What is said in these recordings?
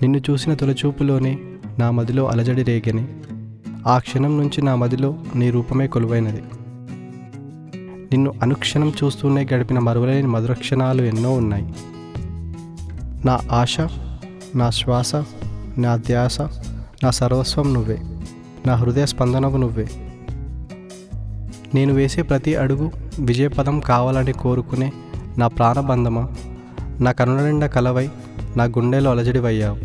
నిన్ను చూసిన తొలిచూపులోనే నా మదిలో అలజడి రేగని. ఆ క్షణం నుంచి నా మదిలో నీ రూపమే కొలువైనది. నిన్ను అనుక్షణం చూస్తూనే గడిపిన మరువలేని మధుర క్షణాలు ఎన్నో ఉన్నాయి. నా ఆశ, నా శ్వాస, నా ధ్యాస, నా సర్వస్వం నువ్వే. నా హృదయ స్పందనవు నువ్వే. నేను వేసే ప్రతి అడుగు విజయపదం కావాలని కోరుకునే నా ప్రాణబంధమా, నా కనుల నిండా కలవై నా గుండెలో అలజడివయ్యావు.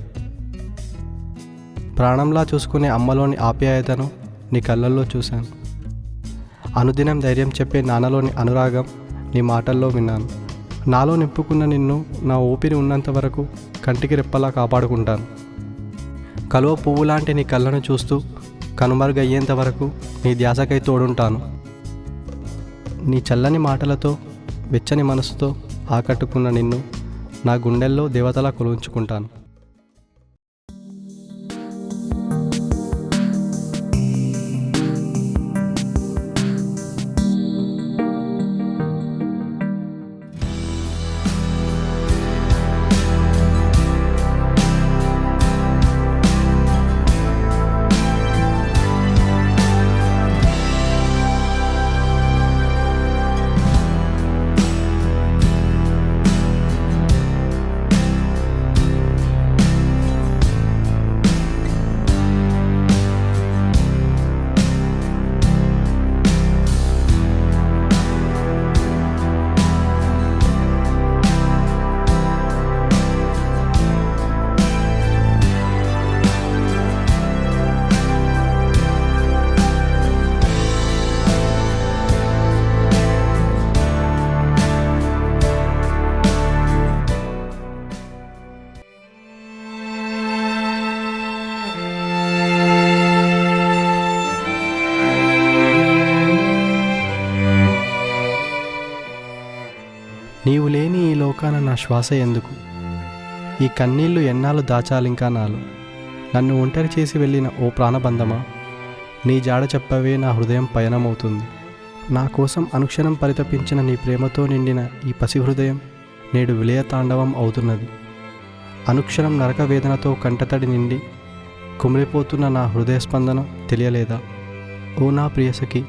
ప్రాణంలా చూసుకునే అమ్మలోని ఆప్యాయతను నీ కళ్ళల్లో చూశాను. అనుదినం ధైర్యం చెప్పే నాన్నలోని అనురాగం నీ మాటల్లో విన్నాను. నాలో నింపుకున్న నిన్ను నా ఊపిరి ఉన్నంత వరకు కంటికి రెప్పలా కాపాడుకుంటాను. కలువ పువ్వు లాంటి నీ కళ్ళను చూస్తూ కనుమరుగయ్యేంత వరకు నీ ధ్యాసకై తోడుంటాను. నీ చల్లని మాటలతో, వెచ్చని మనసుతో ఆకట్టుకున్న నిన్ను నా గుండెల్లో దేవతలా కొలుంచుకుంటాను. నీవు లేని ఈ లోకాన నా శ్వాస ఎందుకు? ఈ కన్నీళ్లు ఎన్నాళ్ళు దాచాలింకా నాలో? నన్ను ఒంటరి చేసి వెళ్ళిన ఓ ప్రాణబంధమా, నీ జాడ చెప్పవే నా హృదయం పయనమవుతుంది. నా కోసం అనుక్షణం పరితపించిన నీ ప్రేమతో నిండిన ఈ పసి హృదయం నేడు విలయ తాండవం అవుతున్నది. అనుక్షణం నరక వేదనతో కంటతడి నిండి కుమిలిపోతున్న నా హృదయ స్పందన తెలియలేదా? ఓ నా ప్రియసఖి,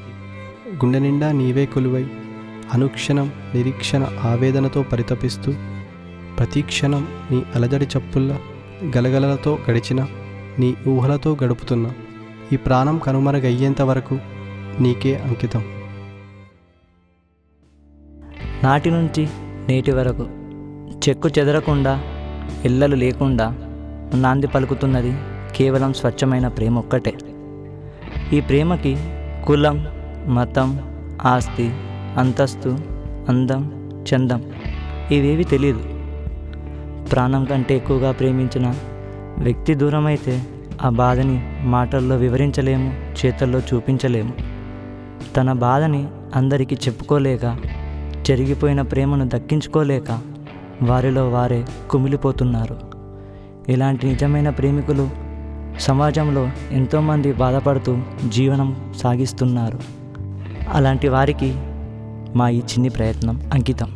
గుండె నిండా నీవే కొలువై అనుక్షణం నిరీక్షణ ఆవేదనతో పరితపిస్తూ ప్రతిక్షణం నీ అలజడి చప్పుల్ల గలగలలతో గడిచిన నీ ఊహలతో గడుపుతున్న ఈ ప్రాణం కనుమరుగయ్యేంత వరకు నీకే అంకితం. నాటి నుంచి నేటి వరకు చెక్కు చెదరకుండా, ఎల్లలు లేకుండా నాంది పలుకుతున్నది కేవలం స్వచ్ఛమైన ప్రేమ ఒక్కటే. ఈ ప్రేమకి కులం, మతం, ఆస్తి, అంతస్తు, అందం, చందం ఇవేవి తెలియదు. ప్రాణం కంటే ఎక్కువగా ప్రేమించిన వ్యక్తి దూరమైతే ఆ బాధని మాటల్లో వివరించలేము, చేతల్లో చూపించలేము. తన బాధని అందరికీ చెప్పుకోలేక, జరిగిపోయిన ప్రేమను దక్కించుకోలేక వారిలో వారే కుమిలిపోతున్నారు. ఇలాంటి నిజమైన ప్రేమికులు సమాజంలో ఎంతోమంది బాధపడుతూ జీవనం సాగిస్తున్నారు. అలాంటి వారికి మా ఈ చిన్ని ప్రయత్నం అంకితం.